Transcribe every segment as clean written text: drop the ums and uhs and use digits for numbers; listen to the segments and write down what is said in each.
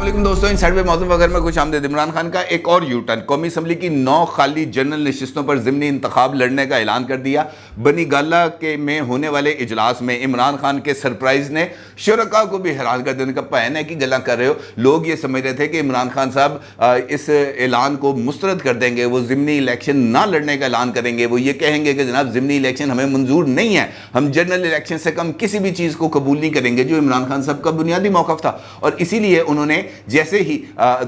علیکم دوستوں، انسائیڈ پہ موضوع وغیرہ میں خوش آمدید۔ عمران خان کا ایک اور یو ٹرن، قومی اسمبلی کی 9 خالی جنرل نشستوں پر ضمنی انتخاب لڑنے کا اعلان کر دیا۔ بنی گالہ کے میں ہونے والے اجلاس میں عمران خان کے سرپرائز نے شرکاء کو بھی حیران کر دیا۔ ان کا پہن ہے کہ گلا کر رہے ہو، لوگ یہ سمجھ رہے تھے کہ عمران خان صاحب اس اعلان کو مسترد کر دیں گے، وہ ضمنی الیکشن نہ لڑنے کا اعلان کریں گے، وہ یہ کہیں گے کہ جناب ضمنی الیکشن ہمیں منظور نہیں ہے، ہم جنرل الیکشن سے کم کسی بھی چیز کو قبول نہیں کریں گے، جو عمران خان صاحب کا بنیادی موقف تھا۔ اور اسی لیے انہوں نے جیسے ہی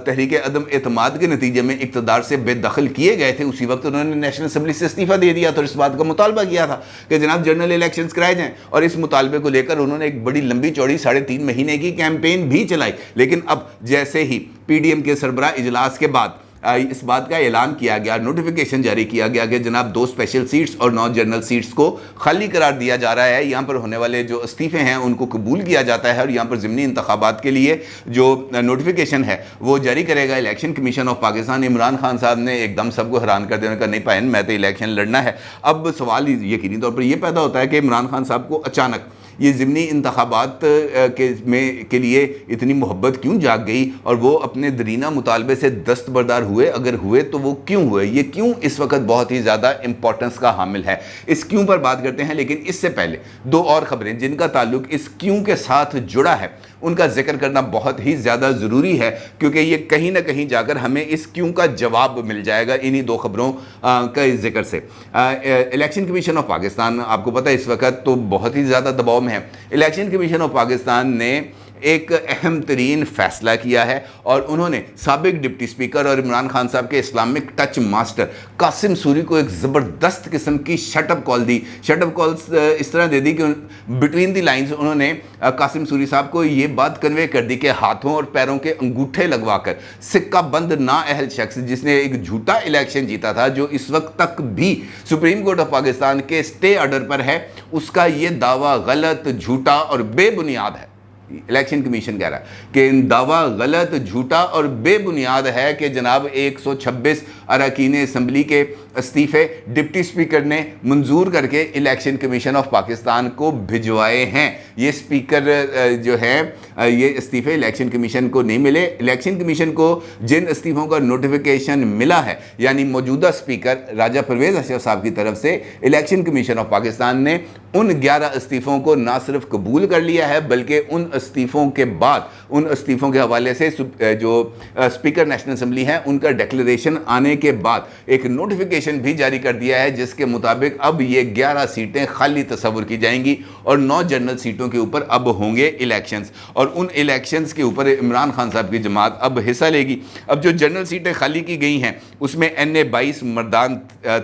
تحریک عدم اعتماد کے نتیجے میں اقتدار سے بے دخل کیے گئے تھے، اسی وقت انہوں نے نیشنل اسمبلی سے استعفیٰ دے دیا تھا اور اس بات کا مطالبہ کیا تھا کہ جناب جنرل الیکشنز کرائے جائیں، اور اس مطالبے کو لے کر انہوں نے ایک بڑی لمبی چوڑی 3.5 مہینے کی کیمپین بھی چلائی۔ لیکن اب جیسے ہی پی ڈی ایم کے سربراہ اجلاس کے بعد اس بات کا اعلان کیا گیا، نوٹیفیکیشن جاری کیا گیا کہ جناب 2 اسپیشل سیٹس اور 9 جنرل سیٹس کو خالی قرار دیا جا رہا ہے، یہاں پر ہونے والے جو استعفے ہیں ان کو قبول کیا جاتا ہے، اور یہاں پر ضمنی انتخابات کے لیے جو نوٹیفیکیشن ہے وہ جاری کرے گا election commission of Pakistan. Imran Khan صاحب نے ایک دم سب کو حیران کر دیا، نہیں پہن میں تو الیکشن لڑنا ہے۔ اب سوال یقینی طور پر یہ پیدا ہوتا ہے کہ عمران خان صاحب کو اچانک یہ ضمنی انتخابات کے لیے اتنی محبت کیوں جاگ گئی، اور وہ اپنے درینہ مطالبے سے دستبردار ہوئے؟ اگر ہوئے تو وہ کیوں ہوئے؟ یہ کیوں اس وقت بہت ہی زیادہ امپورٹنس کا حامل ہے؟ اس کیوں پر بات کرتے ہیں، لیکن اس سے پہلے 2 اور خبریں جن کا تعلق اس کیوں کے ساتھ جڑا ہے ان کا ذکر کرنا بہت ہی زیادہ ضروری ہے، کیونکہ یہ کہیں نہ کہیں جا کر ہمیں اس کیوں کا جواب مل جائے گا انہی 2 خبروں کا ذکر سے۔ الیکشن کمیشن آف پاکستان آپ کو پتہ ہے اس وقت تو بہت ہی زیادہ دباؤ میں ہے۔ الیکشن کمیشن آف پاکستان نے ایک اہم ترین فیصلہ کیا ہے، اور انہوں نے سابق ڈپٹی اسپیکر اور عمران خان صاحب کے Islamic touch master Qasim sorry کو ایک زبردست قسم کی شٹ اپ کال دی۔ شٹ اپ کالز اس طرح دے دی کہ بٹوین دی لائنز انہوں نے قاسم سوری صاحب کو یہ بات کنوے کر دی کہ ہاتھوں اور پیروں کے انگوٹھے لگوا کر سکہ بند نااہل شخص جس نے ایک جھوٹا الیکشن جیتا تھا، جو اس وقت تک بھی سپریم کورٹ آف پاکستان کے اسٹے آرڈر پر ہے، اس کا یہ دعویٰ غلط، جھوٹا اور بے بنیاد ہے۔ الیکشن کمیشن کہہ رہا ہے کہ دعویٰ غلط، جھوٹا اور بے بنیاد ہے کہ جناب 126 اراکین اسمبلی کے استعفے ڈپٹی اسپیکر نے منظور کر کے الیکشن کمیشن آف پاکستان کو بھجوائے ہیں۔ یہ اسپیکر جو ہے یہ استعفے الیکشن کمیشن کو نہیں ملے۔ الیکشن کمیشن کو جن استعفوں کا نوٹیفیکیشن ملا ہے، یعنی موجودہ اسپیکر راجہ پرویز اشرف صاحب کی طرف سے، الیکشن کمیشن آف پاکستان نے ان 11 استعفوں کو نہ صرف قبول کر لیا ہے، بلکہ ان استعفوں کے بعد، ان استعفوں کے حوالے سے جو اسپیکر نیشنل اسمبلی ہیں ان کا ڈیکلیریشن آنے کے بعد ایک نوٹیفیکیشن بھی جاری کر دیا ہے، جس کے مطابق اب یہ 11 سیٹیں خالی تصور کی جائیں گی، اور 9 جنرل سیٹوں کے اوپر اب ہوں گے الیکشنز، اور ان الیکشنز کے اوپر عمران خان صاحب کی جماعت اب حصہ لے گی۔ اب جو جنرل سیٹیں خالی کی گئی ہیں اس میں NA 22 مردان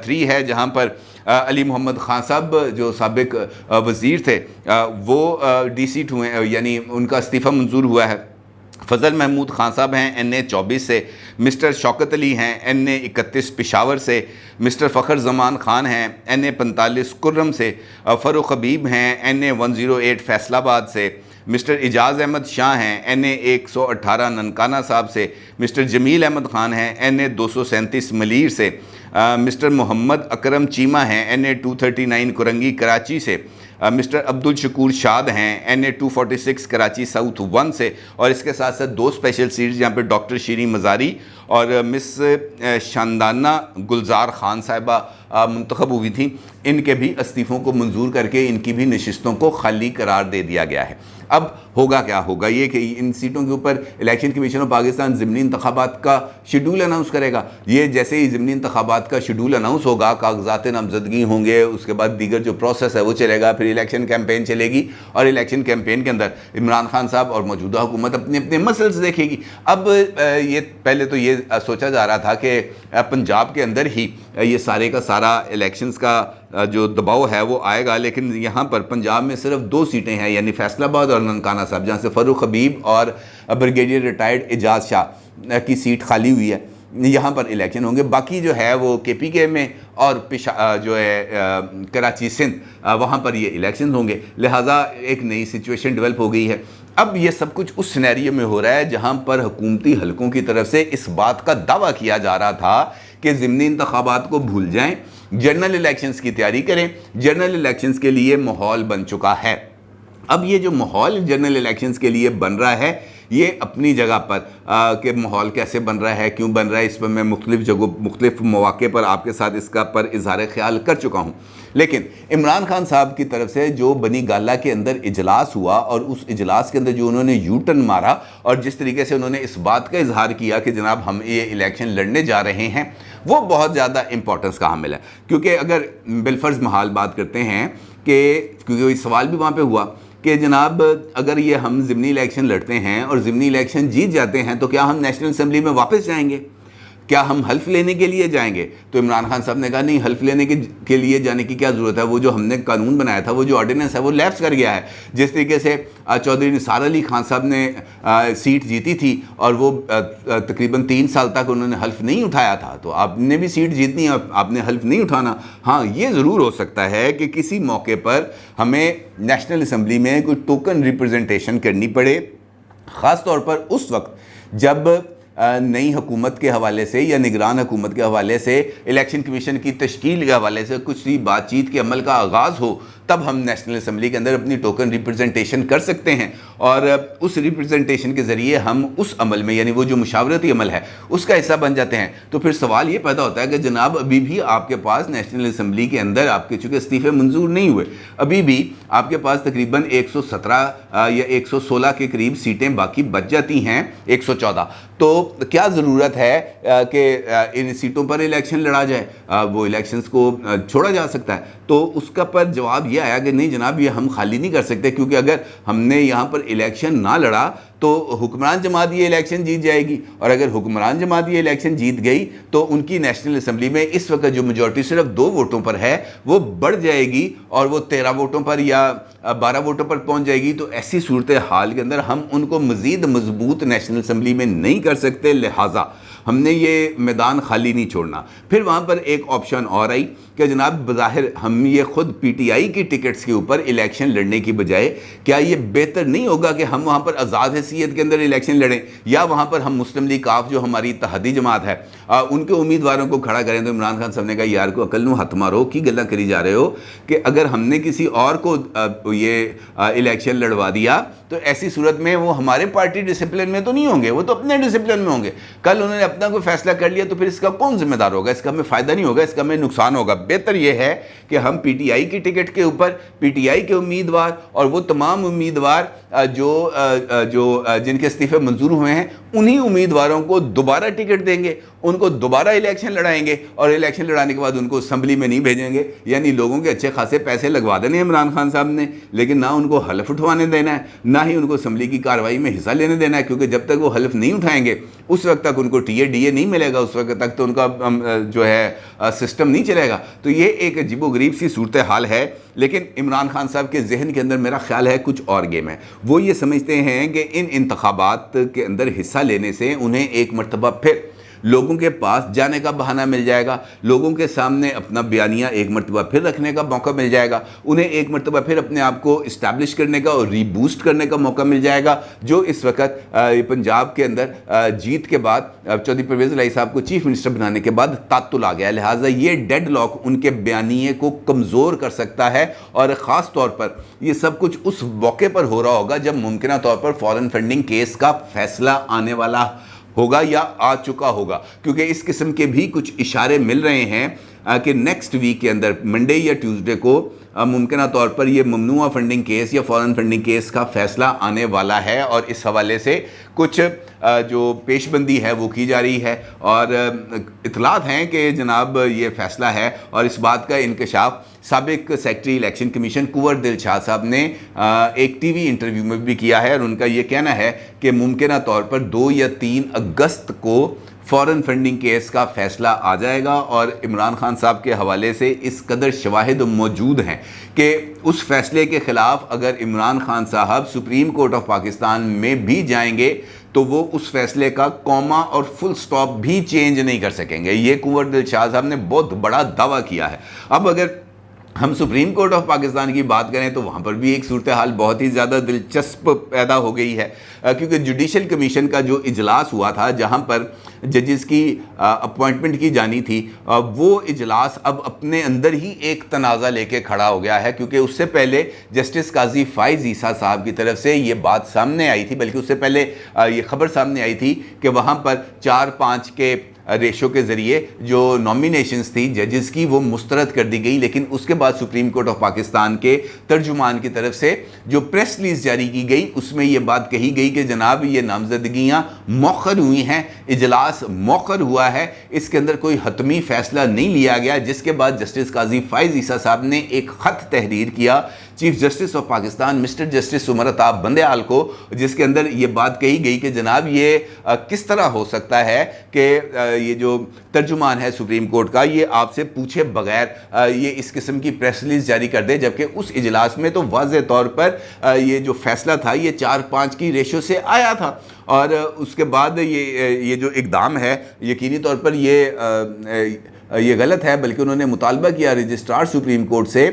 3 ہے، جہاں پر علی محمد خان صاحب جو سابق وزیر تھے وہ ڈی سیٹ ہوئے، یعنی ان کا استعفیٰ منظور ہوا ہے۔ فضل محمود خان صاحب ہیں NA 24 سے، مسٹر شوکت علی ہیں NA 31 پشاور سے، مسٹر فخر زمان خان ہیں NA 45 کرم سے، فاروق حبیب ہیں NA 108 فیصل آباد سے، مسٹر اعجاز احمد شاہ ہیں NA 118 ننکانہ صاحب سے، مسٹر جمیل احمد خان ہیں NA 237 ملیر سے، مسٹر محمد اکرم چیمہ ہیں NA 239 کرنگی کراچی سے، مسٹر عبد الشکور شاد ہیں NA 246 کراچی ساؤتھ 1 سے، اور اس کے ساتھ ساتھ 2 اسپیشل سیٹس جہاں پہ ڈاکٹر شیریں مزاری اور مس شاندانہ گلزار خان صاحبہ منتخب ہوئی تھیں، ان کے بھی استعفوں کو منظور کر کے ان کی بھی نشستوں کو خالی قرار دے دیا گیا ہے۔ اب ہوگا کیا؟ ہوگا یہ کہ ان سیٹوں کے اوپر الیکشن کمیشن آف پاکستان ضمنی انتخابات کا شیڈول اناؤنس کرے گا۔ یہ جیسے ہی ضمنی انتخابات کا شیڈول اناؤنس ہوگا، کاغذات نامزدگی ہوں گے، اس کے بعد دیگر جو پروسیس ہے وہ چلے گا، پھر الیکشن کیمپین چلے گی، اور الیکشن کیمپین کے اندر عمران خان صاحب اور موجودہ حکومت اپنے اپنے مسئلے دیکھے گی۔ اب یہ پہلے تو یہ سوچا جا رہا تھا کہ پنجاب کے اندر ہی یہ سارے کا سارا الیکشنز کا جو دباؤ ہے وہ آئے گا، لیکن یہاں پر پنجاب میں صرف 2 سیٹیں ہیں، یعنی فیصل آباد اور ننکانہ صاحب، جہاں سے فاروق حبیب اور بریگیڈیئر ریٹائرڈ اعجاز شاہ کی سیٹ خالی ہوئی ہے، یہاں پر الیکشن ہوں گے۔ باقی جو ہے وہ KPK میں اور جو ہے کراچی سندھ، وہاں پر یہ الیکشن ہوں گے، لہٰذا ایک نئی سچویشن ڈیولپ ہو گئی ہے۔ اب یہ سب کچھ اس سینیریو میں ہو رہا ہے جہاں پر حکومتی حلقوں کی طرف سے اس بات کا دعویٰ کیا جا رہا تھا کہ ضمنی انتخابات کو بھول جائیں، جنرل الیکشنز کی تیاری کریں، جنرل الیکشنز کے لیے ماحول بن چکا ہے۔ اب یہ جو ماحول جنرل الیکشنز کے لیے بن رہا ہے، یہ اپنی جگہ پر کہ ماحول کیسے بن رہا ہے، کیوں بن رہا ہے، اس پر میں مختلف جگہوں مختلف مواقع پر آپ کے ساتھ اس کا پر اظہار خیال کر چکا ہوں. لیکن عمران خان صاحب کی طرف سے جو بنی گالا کے اندر اجلاس ہوا اور اس اجلاس کے اندر جو انہوں نے یو ٹرن مارا اور جس طریقے سے انہوں نے اس بات کا اظہار کیا کہ جناب ہم یہ الیکشن لڑنے جا رہے ہیں، وہ بہت زیادہ امپورٹنس کا حامل ہے. کیونکہ اگر بالفرض محال بات کرتے ہیں کہ کیونکہ سوال بھی وہاں پہ ہوا کہ جناب اگر یہ ہم ضمنی الیکشن لڑتے ہیں اور ضمنی الیکشن جیت جاتے ہیں تو کیا ہم نیشنل اسمبلی میں واپس جائیں گے، کیا ہم حلف لینے کے لیے جائیں گے؟ تو عمران خان صاحب نے کہا نہیں، حلف لینے کے لیے جانے کی کیا ضرورت ہے، وہ جو ہم نے قانون بنایا تھا، وہ جو آرڈیننس ہے وہ لیپس کر گیا ہے. جس طریقے سے چودھری نثار علی خان صاحب نے سیٹ جیتی تھی اور وہ تقریباً 3 سال تک انہوں نے حلف نہیں اٹھایا تھا، تو آپ نے بھی سیٹ جیتنی ہے، آپ نے حلف نہیں اٹھانا. ہاں یہ ضرور ہو سکتا ہے کہ کسی موقع پر ہمیں نیشنل اسمبلی میں کوئی ٹوکن ریپرزنٹیشن کرنی پڑے، خاص طور پر اس وقت جب نئی حکومت کے حوالے سے یا نگران حکومت کے حوالے سے الیکشن کمیشن کی تشکیل کے حوالے سے کچھ بات چیت کے عمل کا آغاز ہو، تب ہم نیشنل اسمبلی کے اندر اپنی ٹوکن ریپرزنٹیشن کر سکتے ہیں اور اس ریپرزنٹیشن کے ذریعے ہم اس عمل میں، یعنی وہ جو مشاورتی عمل ہے، اس کا حصہ بن جاتے ہیں. تو پھر سوال یہ پیدا ہوتا ہے کہ جناب ابھی بھی آپ کے پاس نیشنل اسمبلی کے اندر آپ کے چونکہ استعفے منظور نہیں ہوئے، ابھی بھی آپ کے پاس تقریباً 117 یا 116 کے قریب سیٹیں باقی بچ جاتی ہیں، 114. تو کیا ضرورت ہے کہ ان سیٹوں پر الیکشن لڑا جائے؟ وہ الیکشنز کو چھوڑا جا سکتا ہے. تو اس کا پر جواب یہ آیا کہ نہیں جناب، یہ ہم خالی نہیں کر سکتے، کیونکہ اگر ہم نے یہاں پر الیکشن نہ لڑا تو حکمران جماعت یہ الیکشن جیت جائے گی، اور اگر حکمران جماعت یہ الیکشن جیت گئی تو ان کی نیشنل اسمبلی میں اس وقت جو میجورٹی صرف 2 ووٹوں پر ہے وہ بڑھ جائے گی اور وہ 13 ووٹوں پر یا 12 ووٹوں پر پہنچ جائے گی. تو ایسی صورتحال کے اندر ہم ان کو مزید مضبوط نیشنل اسمبلی میں نہیں کر سکتے، لہٰذا ہم نے یہ میدان خالی نہیں چھوڑنا. پھر وہاں پر ایک آپشن اور آئی کہ جناب بظاہر ہم یہ خود پی ٹی آئی کی ٹکٹس کے اوپر الیکشن لڑنے کی بجائے کیا یہ بہتر نہیں ہوگا کہ ہم وہاں پر آزاد حیثیت کے اندر الیکشن لڑیں، یا وہاں پر ہم مسلم لیگ کاف جو ہماری اتحادی جماعت ہے ان کے امیدواروں کو کھڑا کریں؟ تو عمران خان صاحب نے کہا یار کو عقل نو ہاتھ مارو، کی گلا کری جا رہے ہو کہ اگر ہم نے کسی اور کو یہ الیکشن لڑوا دیا تو ایسی صورت میں وہ ہمارے پارٹی ڈسپلن میں تو نہیں ہوں گے، وہ تو اپنے ڈسپلن میں ہوں گے. کل انہوں نے اپنا کوئی فیصلہ کر لیا تو پھر اس کا کون ذمہ دار ہوگا؟ اس کا ہمیں فائدہ نہیں ہوگا، اس کا ہمیں نقصان ہوگا. بہتر یہ ہے کہ ہم پی ٹی آئی کی ٹکٹ کے اوپر پی ٹی آئی کے امیدوار اور وہ تمام امیدوار جو جن کے استعفے منظور ہوئے ہیں انہی امیدواروں کو دوبارہ ٹکٹ دیں گے، ان کو دوبارہ الیکشن لڑائیں گے اور الیکشن لڑانے کے بعد ان کو اسمبلی میں نہیں بھیجیں گے. یعنی لوگوں کے اچھے خاصے پیسے لگوا دینے عمران خان صاحب نے، لیکن نہ ان کو حلف اٹھوانے دینا ہے، نہ ہی ان کو اسمبلی کی کارروائی میں حصہ لینے دینا ہے، کیونکہ جب تک وہ حلف نہیں اٹھائیں گے اس وقت تک ان کو ٹی اے ڈی اے نہیں ملے گا، اس وقت تک تو ان کا جو ہے سسٹم نہیں چلے گا. تو یہ ایک عجیب و غریب سی صورتحال ہے. لیکن عمران خان صاحب کے ذہن کے اندر میرا خیال ہے کچھ اور گیم ہے. وہ یہ سمجھتے ہیں کہ ان انتخابات کے اندر حصہ لینے سے انہیں ایک مرتبہ پھر لوگوں کے پاس جانے کا بہانہ مل جائے گا، لوگوں کے سامنے اپنا بیانیہ ایک مرتبہ پھر رکھنے کا موقع مل جائے گا، انہیں ایک مرتبہ پھر اپنے آپ کو اسٹیبلش کرنے کا اور ری بوسٹ کرنے کا موقع مل جائے گا، جو اس وقت پنجاب کے اندر جیت کے بعد چودھری پرویز الہی صاحب کو چیف منسٹر بنانے کے بعد تعطل آ گیا ہے. لہٰذا یہ ڈیڈ لاک ان کے بیانیے کو کمزور کر سکتا ہے، اور خاص طور پر یہ سب کچھ اس موقع پر ہو رہا ہوگا جب ممکنہ طور پر فارن فنڈنگ کیس کا فیصلہ آنے والا ہوگا یا آ چکا ہوگا. کیونکہ اس قسم کے بھی کچھ اشارے مل رہے ہیں کہ نیکسٹ ویک کے اندر منڈے یا ٹیوزڈے کو ممکنہ طور پر یہ ممنوعہ فنڈنگ کیس یا فارن فنڈنگ کیس کا فیصلہ آنے والا ہے، اور اس حوالے سے کچھ جو پیش بندی ہے وہ کی جا رہی ہے، اور اطلاعات ہیں کہ جناب یہ فیصلہ ہے. اور اس بات کا انکشاف سابق سیکرٹری الیکشن کمیشن کنور دلشاد صاحب نے ایک ٹی وی انٹرویو میں بھی کیا ہے، اور ان کا یہ کہنا ہے کہ ممکنہ طور پر 2 یا 3 اگست کو فارن فنڈنگ کیس کا فیصلہ آ جائے گا. اور عمران خان صاحب کے حوالے سے اس قدر شواہد موجود ہیں کہ اس فیصلے کے خلاف اگر عمران خان صاحب سپریم کورٹ آف پاکستان میں بھی جائیں گے تو وہ اس فیصلے کا کوما اور فل سٹاپ بھی چینج نہیں کر سکیں گے. یہ کنور دلشاد صاحب نے بہت بڑا دعویٰ کیا ہے. اب اگر ہم سپریم کورٹ آف پاکستان کی بات کریں تو وہاں پر بھی ایک صورتحال بہت ہی زیادہ دلچسپ پیدا ہو گئی ہے، کیونکہ جوڈیشل کمیشن کا جو اجلاس ہوا تھا جہاں پر ججز کی اپوائنٹمنٹ کی جانی تھی، وہ اجلاس اب اپنے اندر ہی ایک تنازع لے کے کھڑا ہو گیا ہے، کیونکہ اس سے پہلے جسٹس قاضی فائز عیسیٰ صاحب کی طرف سے یہ بات سامنے آئی تھی، بلکہ اس سے پہلے یہ خبر سامنے آئی تھی کہ وہاں پر 4-5 کے ریشو کے ذریعے جو نامینیشنز تھی ججز کی وہ مسترد کر دی گئی، لیکن اس کے بعد سپریم کورٹ آف پاکستان کے ترجمان کی طرف سے جو پریس ریلیز جاری کی گئی اس میں یہ بات کہی گئی کہ جناب یہ نامزدگیاں مؤخر ہوئی ہیں، اجلاس مؤخر ہوا ہے، اس کے اندر کوئی حتمی فیصلہ نہیں لیا گیا، جس کے بعد جسٹس قاضی فائز عیسیٰ صاحب نے ایک خط تحریر کیا chief justice of Pakistan mister justice Umar Ata Bandial کو، جس کے اندر یہ بات کہی گئی کہ جناب یہ کس طرح ہو سکتا ہے کہ یہ جو ترجمان ہے سپریم کورٹ کا یہ آپ سے پوچھے بغیر یہ اس قسم کی پریس ریلیز جاری کر دے، جبکہ اس اجلاس میں تو واضح طور پر یہ جو فیصلہ تھا یہ 4-5 کی ریشو سے آیا تھا، اور اس کے بعد یہ جو اقدام ہے یقینی طور پر یہ غلط ہے، بلکہ انہوں نے مطالبہ کیا رجسٹرار سپریم کورٹ سے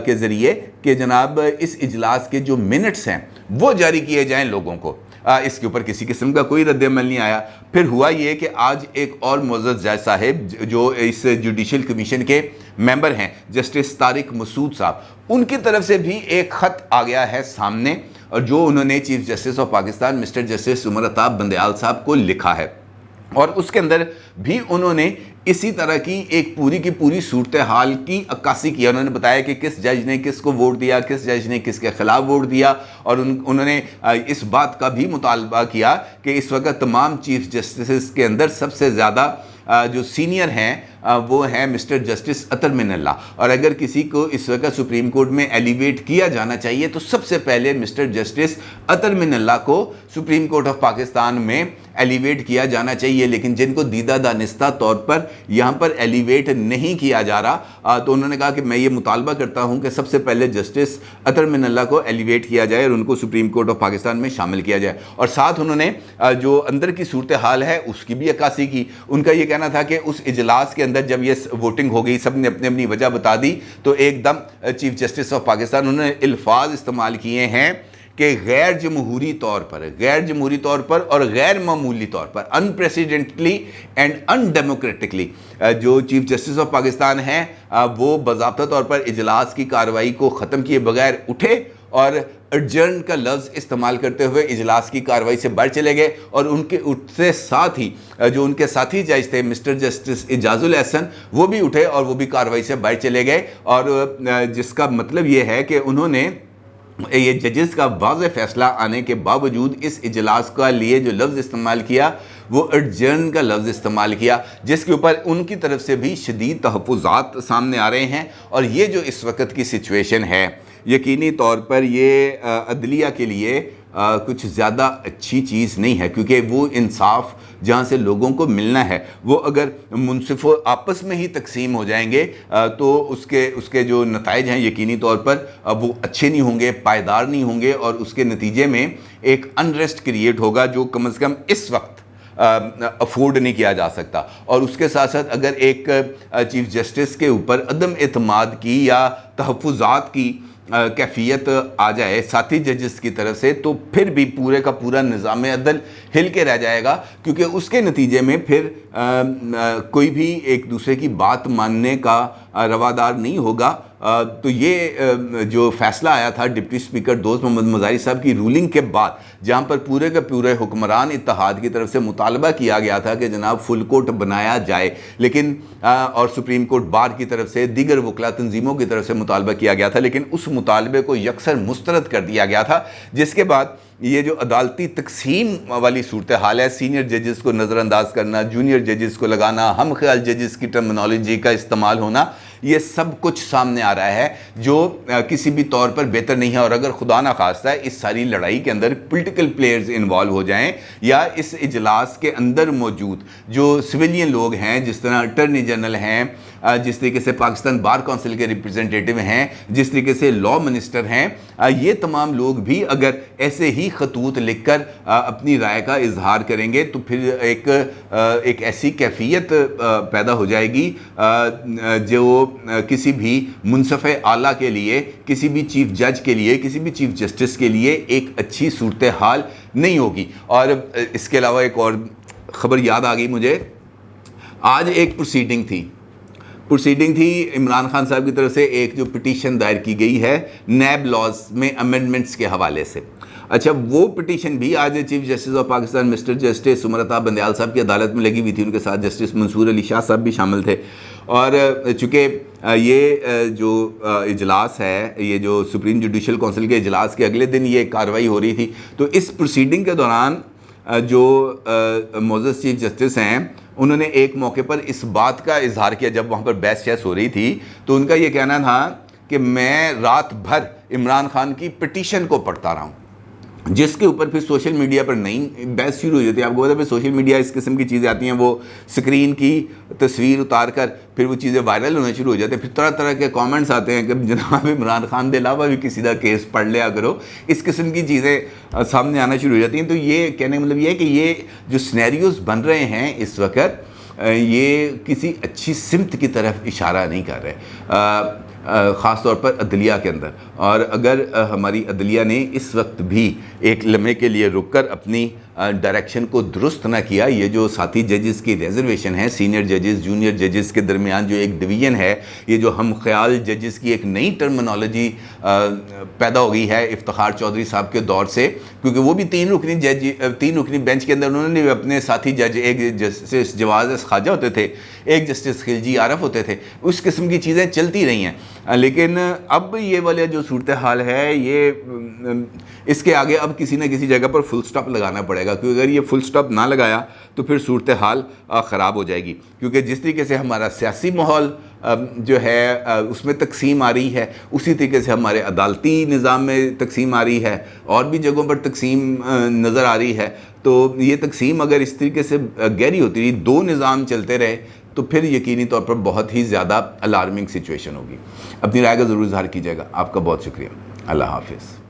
کے ذریعے کہ جناب اس اجلاس کے جو منٹس ہیں وہ جاری کیے جائیں لوگوں کو۔ اس کے اوپر کسی قسم کا کوئی رد عمل نہیں آیا۔ پھر ہوا یہ کہ آج ایک اور معزز جج صاحب جو اس جوڈیشل کمیشن کے ممبر ہیں جسٹس طارق مسعود صاحب، ان کی طرف سے بھی ایک خط آ گیا ہے سامنے، اور جو انہوں نے chief justice of Pakistan mister justice Umar Ata Bandial صاحب کو لکھا ہے، اور اس کے اندر بھی انہوں نے اسی طرح کی ایک پوری کی پوری صورتحال کی عکاسی کیا۔ انہوں نے بتایا کہ کس جج نے کس کو ووٹ دیا، کس جج نے کس کے خلاف ووٹ دیا، اور انہوں نے اس بات کا بھی مطالبہ کیا کہ اس وقت تمام چیف جسٹسز کے اندر سب سے زیادہ جو سینئر ہیں وہ ہیں مسٹر جسٹس اطہر من اللہ، اور اگر کسی کو اس وقت سپریم کورٹ میں ایلیویٹ کیا جانا چاہیے تو سب سے پہلے مسٹر جسٹس اطہر من اللہ کو سپریم کورٹ آف پاکستان میں ایلیویٹ کیا جانا چاہیے، لیکن جن کو دیدہ دانستہ طور پر یہاں پر ایلیویٹ نہیں کیا جا رہا، تو انہوں نے کہا کہ میں یہ مطالبہ کرتا ہوں کہ سب سے پہلے جسٹس اطہر من اللہ کو ایلیویٹ کیا جائے اور ان کو سپریم کورٹ آف پاکستان میں شامل کیا جائے، اور ساتھ انہوں نے جو اندر کی صورتحال ہے اس کی بھی عکاسی کی۔ ان کا یہ کہنا تھا کہ اس اجلاس کے اندر جب یہ ووٹنگ ہو گئی، سب نے اپنی اپنی وجہ بتا دی، تو ایک دم چیف جسٹس آف پاکستان انہوں نے الفاظ استعمال کیے ہیں کہ غیر جمہوری طور پر اور غیر معمولی طور پر انپریسیڈنٹلی اینڈ انڈیموکریٹکلی جو چیف جسٹس آف پاکستان ہیں وہ باضابطہ طور پر اجلاس کی کارروائی کو ختم کیے بغیر اٹھے اور ایڈجرن کا لفظ استعمال کرتے ہوئے اجلاس کی کارروائی سے باہر چلے گئے، اور ان کے اٹھتے ساتھ ہی جو ان کے ساتھی جج تھے مسٹر جسٹس اعجاز الاحسن وہ بھی اٹھے اور وہ بھی کارروائی سے باہر چلے گئے، اور جس کا مطلب یہ ہے کہ انہوں نے یہ ججز کا واضح فیصلہ آنے کے باوجود اس اجلاس کا لیے جو لفظ استعمال کیا وہ ایڈجرن کا لفظ استعمال کیا، جس کے اوپر ان کی طرف سے بھی شدید تحفظات سامنے آ رہے ہیں، اور یہ جو اس وقت کی سچویشن ہے یقینی طور پر یہ عدلیہ کے لیے کچھ زیادہ اچھی چیز نہیں ہے، کیونکہ وہ انصاف جہاں سے لوگوں کو ملنا ہے وہ اگر منصف آپس میں ہی تقسیم ہو جائیں گے تو اس کے جو نتائج ہیں یقینی طور پر وہ اچھے نہیں ہوں گے، پائیدار نہیں ہوں گے، اور اس کے نتیجے میں ایک انریسٹ کریٹ ہوگا جو کم از کم اس وقت افورڈ نہیں کیا جا سکتا۔ اور اس کے ساتھ ساتھ اگر ایک چیف جسٹس کے اوپر عدم اعتماد کی یا تحفظات کی کیفیت آ جائے ساتھی ججز کی طرف سے، تو پھر بھی پورے کا پورا نظام عدل ہل کے رہ جائے گا، کیونکہ اس کے نتیجے میں پھر کوئی بھی ایک دوسرے کی بات ماننے کا روادار نہیں ہوگا۔ تو یہ جو فیصلہ آیا تھا ڈپٹی اسپیکر دوست محمد مزاری صاحب کی رولنگ کے بعد، جہاں پر پورے کے پورے حکمران اتحاد کی طرف سے مطالبہ کیا گیا تھا کہ جناب فل کورٹ بنایا جائے، لیکن اور سپریم کورٹ بار کی طرف سے دیگر وکلا تنظیموں کی طرف سے مطالبہ کیا گیا تھا، لیکن اس مطالبے کو یکسر مسترد کر دیا گیا تھا، جس کے بعد یہ جو عدالتی تقسیم والی صورتحال ہے، سینئر ججز کو نظر انداز کرنا، جونیئر ججز کو لگانا، ہم خیال ججز کی ٹرمنالوجی کا استعمال ہونا، یہ سب کچھ سامنے آ رہا ہے جو کسی بھی طور پر بہتر نہیں ہے۔ اور اگر خدا نخواستہ اس ساری لڑائی کے اندر پولیٹیکل پلیئرز انوالو ہو جائیں، یا اس اجلاس کے اندر موجود جو سویلین لوگ ہیں جس طرح اٹرنی جنرل ہیں جس طریقے سے پاکستان بار کونسل کے ریپرزنٹیٹیو ہیں، جس طریقے سے لا منسٹر ہیں، یہ تمام لوگ بھی اگر ایسے ہی خطوط لکھ کر اپنی رائے کا اظہار کریں گے تو پھر ایک ایسی کیفیت پیدا ہو جائے گی جو کسی بھی منصف اعلیٰ کے لیے، کسی بھی چیف جج کے لیے، کسی بھی چیف جسٹس کے لیے ایک اچھی صورتحال نہیں ہوگی۔ اور اس کے علاوہ ایک اور خبر یاد آ گئی مجھے، آج ایک پروسیڈنگ تھی عمران خان صاحب کی طرف سے، ایک جو پٹیشن دائر کی گئی ہے نیب لاز میں امینڈمنٹس کے حوالے سے۔ اچھا، وہ پٹیشن بھی آج chief justice of Pakistan mister justice سمرتا بندیال صاحب کی عدالت میں لگی ہوئی تھی، ان کے ساتھ جسٹس منصور علی شاہ صاحب بھی شامل تھے۔ اور چونکہ یہ جو اجلاس ہے، یہ جو سپریم جوڈیشل کونسل کے اجلاس کے اگلے دن یہ کارروائی ہو رہی تھی، تو اس پروسیڈنگ کے دوران جو معزز چیف جسٹس ہیں انہوں نے ایک موقع پر اس بات کا اظہار کیا، جب وہاں پر بحث شہس ہو رہی تھی تو ان کا یہ کہنا تھا کہ میں رات بھر عمران خان کی پٹیشن کو پڑھتا رہا ہوں، جس کے اوپر پھر سوشل میڈیا پر نئی بحث شروع ہو جاتی ہے۔ آپ کو پتا ہے پھر سوشل میڈیا اس قسم کی چیزیں آتی ہیں، وہ سکرین کی تصویر اتار کر پھر وہ چیزیں وائرل ہونا شروع ہو جاتے ہیں، پھر طرح طرح کے کامنٹس آتے ہیں کہ جناب عمران خان کے علاوہ بھی کسی کا کیس پڑھ لیا کرو، اس قسم کی چیزیں سامنے آنا شروع ہو جاتی ہیں۔ تو یہ کہنے کا مطلب یہ ہے کہ یہ جو سینیریوز بن رہے ہیں اس وقت، یہ کسی اچھی سمت کی طرف اشارہ نہیں کر رہے، خاص طور پر عدلیہ کے اندر۔ اور اگر ہماری عدلیہ نے اس وقت بھی ایک لمحے کے لیے رک کر اپنی ڈائریکشن کو درست نہ کیا، یہ جو ساتھی ججز کی ریزرویشن ہے، سینئر ججز جونیئر ججز کے درمیان جو ایک ڈویژن ہے، یہ جو ہم خیال ججز کی ایک نئی ٹرمنالوجی پیدا ہو گئی ہے افتخار چودھری صاحب کے دور سے، کیونکہ وہ بھی تین رکنی بینچ کے اندر انہوں نے اپنے ساتھی جج، ایک جسٹس جواز خواجہ ہوتے تھے، ایک جسٹس خلجی عارف ہوتے تھے، اس قسم کی چیزیں چلتی رہی ہیں۔ لیکن اب یہ والا جو صورتحال ہے، یہ اس کے آگے اب کسی نہ کسی جگہ پر فل سٹاپ لگانا پڑے گا، کیونکہ اگر یہ فل سٹاپ نہ لگایا تو پھر صورتحال خراب ہو جائے گی، کیونکہ جس طریقے سے ہمارا سیاسی ماحول جو ہے اس میں تقسیم آ رہی ہے، اسی طریقے سے ہمارے عدالتی نظام میں تقسیم آ رہی ہے، اور بھی جگہوں پر تقسیم نظر آ رہی ہے۔ تو یہ تقسیم اگر اس طریقے سے گہری ہوتی رہی، دو نظام چلتے رہے، تو پھر یقینی طور پر بہت ہی زیادہ الارمنگ سچویشن ہوگی۔ اپنی رائے کا ضرور اظہار کیجیے گا۔ آپ کا بہت شکریہ۔ اللہ حافظ۔